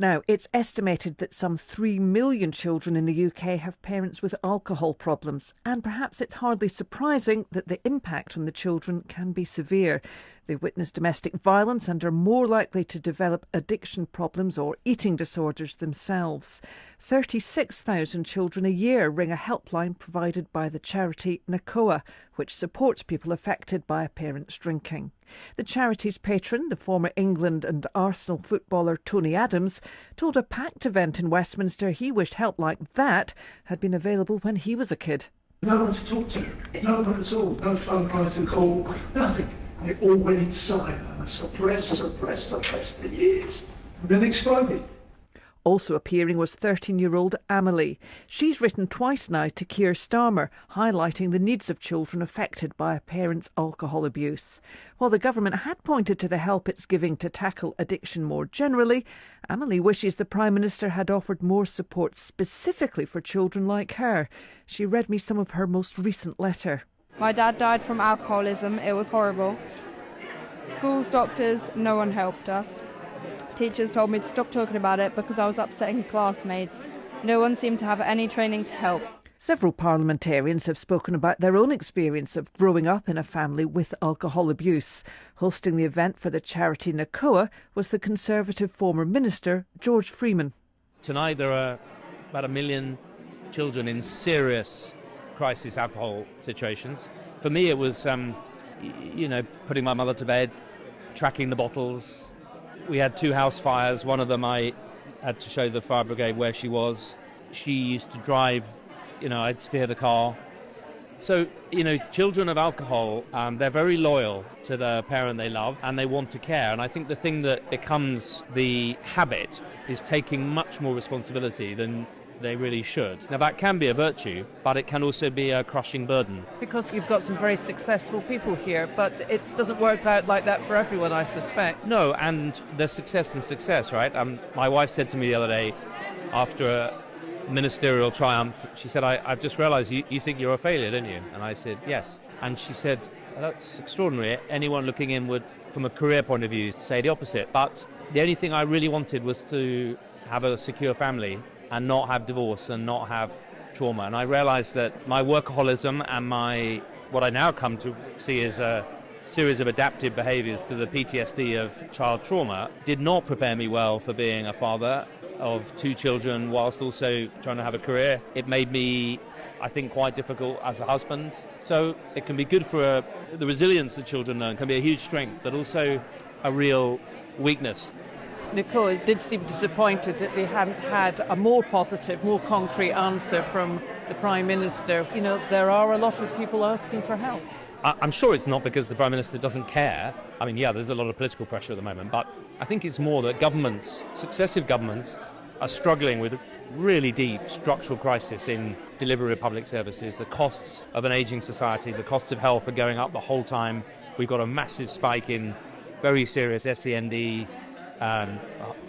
Now, it's estimated that some 3 million children in the UK have parents with alcohol problems, and perhaps it's hardly surprising that the impact on the children can be severe. They witness domestic violence and are more likely to develop addiction problems or eating disorders themselves. 36,000 children a year ring a helpline provided by the charity NACOA, which supports people affected by a parent's drinking. The charity's patron, the former England and Arsenal footballer Tony Adams, told a packed event in Westminster he wished help like that had been available when he was a kid. No one to talk to, no one at all, no phone line to call, nothing. It all went inside. I suppressed for years, and then exploded. Also appearing was 13-year-old Amelie. She's written twice now to Keir Starmer, highlighting the needs of children affected by a parent's alcohol abuse. While the government had pointed to the help it's giving to tackle addiction more generally, Amelie wishes the Prime Minister had offered more support specifically for children like her. She read me some of her most recent letter. My dad died from alcoholism. It was horrible. Schools, doctors, no one helped us. Teachers told me to stop talking about it because I was upsetting classmates. No one seemed to have any training to help. Several parliamentarians have spoken about their own experience of growing up in a family with alcohol abuse. Hosting the event for the charity NACOA was the Conservative former Minister, George Freeman. Tonight there are about 1 million children in serious crisis alcohol situations. For me it was, putting my mother to bed, tracking the bottles. We had 2 house fires. One of them I had to show the fire brigade where she was. She used to drive, I'd steer the car. So, children of alcohol, they're very loyal to the parent they love and they want to care. And I think the thing that becomes the habit is taking much more responsibility than they really should. Now that can be a virtue, but it can also be a crushing burden. Because you've got some very successful people here, but it doesn't work out like that for everyone, I suspect. No, and there's success and success, right? My wife said to me the other day, after a ministerial triumph, she said, I've just realised you think you're a failure, don't you? And I said, yes. And she said, that's extraordinary. Anyone looking in would, from a career point of view, say the opposite. But the only thing I really wanted was to have a secure family and not have divorce and not have trauma. And I realised that my workaholism and what I now come to see as a series of adaptive behaviours to the PTSD of child trauma did not prepare me well for being a father of 2 children whilst also trying to have a career. It made me, I think, quite difficult as a husband. So it can be good for the resilience that children learn, can be a huge strength, but also a real weakness. NACOA did seem disappointed that they hadn't had a more positive, more concrete answer from the Prime Minister. There are a lot of people asking for help. I'm sure it's not because the Prime Minister doesn't care. I mean, yeah, there's a lot of political pressure at the moment, but I think it's more that successive governments, are struggling with a really deep structural crisis in delivery of public services. The costs of an ageing society, the costs of health are going up the whole time. We've got a massive spike in very serious SEND,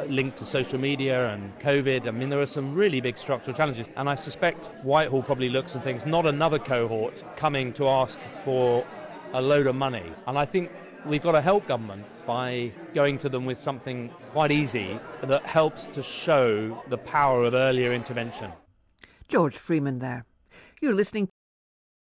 linked to social media and COVID. I mean, there are some really big structural challenges. And I suspect Whitehall probably looks and thinks, not another cohort coming to ask for a load of money. And I think we've got to help government by going to them with something quite easy that helps to show the power of earlier intervention. George Freeman there. You're listening